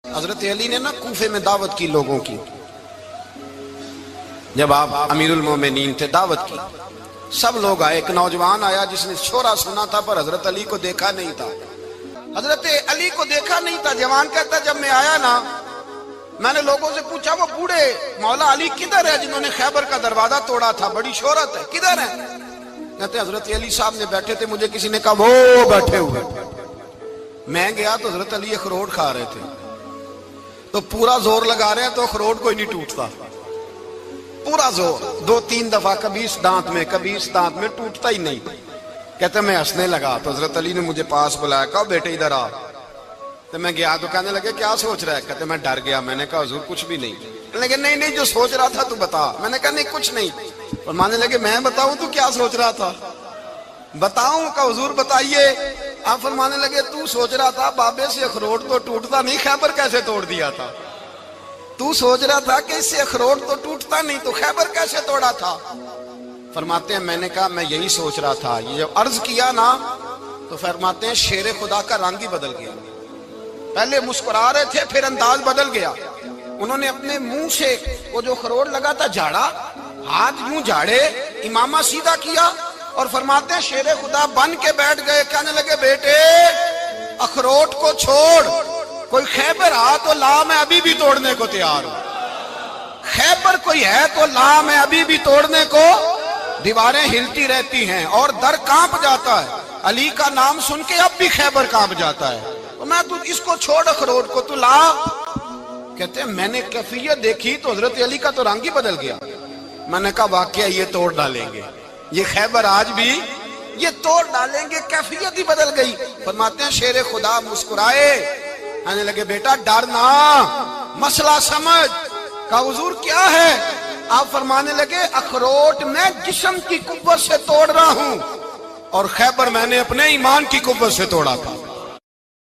حضرت علی نے نا کوفے میں دعوت کی لوگوں کی، جب آپ امیر المومنین تھے دعوت کی، سب لوگ آئے، ایک نوجوان آیا جس نے شورا سنا تھا پر حضرت علی کو دیکھا نہیں تھا، حضرت علی کو دیکھا نہیں تھا۔ جوان کہتا جب میں آیا نا میں نے لوگوں سے پوچھا وہ بوڑھے مولا علی کدھر ہے جنہوں نے خیبر کا دروازہ توڑا تھا، بڑی شہرت ہے، کدھر ہے؟ کہتے حضرت علی صاحب نے بیٹھے تھے، مجھے کسی نے کہا وہ بیٹھے ہوئے۔ میں گیا تو حضرت علی اخروٹ کھا رہے تھے، تو پورا زور لگا رہے ہیں تو اخروٹ کوئی نہیں ٹوٹتا، پورا زور، 2-3 دفعہ کبھی اس دانت میں کبھی اس دانت میں، ٹوٹتا ہی نہیں۔ کہتے میں ہنسنے لگا تو حضرت علی نے مجھے پاس بلایا، کہا بیٹے ادھر آ۔ تو میں گیا تو کہنے لگے کیا سوچ رہا ہے؟ کہتے میں ڈر گیا، میں نے کہا حضور کچھ بھی نہیں۔ لیکن نہیں جو سوچ رہا تھا تو بتا۔ میں نے کہا نہیں کچھ نہیں۔ فرمانے لگے میں بتاؤں تو کیا سوچ رہا تھا؟ بتاؤں؟ کہ حضور بتائیے۔ آپ فرمانے لگے تو سوچ رہا تھا بابے سے اخروٹ تو ٹوٹتا نہیں، خیبر کیسے توڑ دیا تھا؟ تو سوچ رہا تھا کہ اس سے اخروٹ تو ٹوٹتا نہیں تو خیبر کیسے توڑا تھا؟ فرماتے ہیں میں نے کہا میں یہی سوچ رہا تھا۔ یہ جب عرض کیا نا تو فرماتے ہیں شیر خدا کا رنگ ہی بدل گیا، پہلے مسکرا رہے تھے پھر انداز بدل گیا۔ انہوں نے اپنے منہ سے وہ جو خروٹ لگا تھا جھاڑا، ہاتھ یوں جھاڑے، امامہ سیدھا کیا اور فرماتے ہیں شیر خدا بن کے بیٹھ گئے، کہنے لگے بیٹے اخروٹ کو چھوڑ، کوئی خیبر آ تو لا، میں ابھی بھی توڑنے کو تیار ہوں۔ خیبر کوئی ہے تو لا، میں ابھی بھی توڑنے کو۔ دیواریں ہلتی رہتی ہیں اور در کانپ جاتا ہے، علی کا نام سن کے اب بھی خیبر کانپ جاتا ہے، تو میں تو اس کو چھوڑ اخروٹ کو تو لا۔ کہتے ہیں میں نے کیفیت دیکھی تو حضرت علی کا تو رنگ ہی بدل گیا۔ میں نے کہا واقعہ یہ توڑ ڈالیں گے، یہ خیبر آج بھی یہ توڑ ڈالیں گے، کیفیت ہی بدل گئی۔ فرماتے ہیں شیر خدا مسکرائے، کہنے لگے بیٹا ڈرنا، مسئلہ سمجھ۔ کہا حضور کیا ہے؟ آپ فرمانے لگے اخروٹ میں جسم کی قوت سے توڑ رہا ہوں اور خیبر میں نے اپنے ایمان کی قوت سے توڑا تھا۔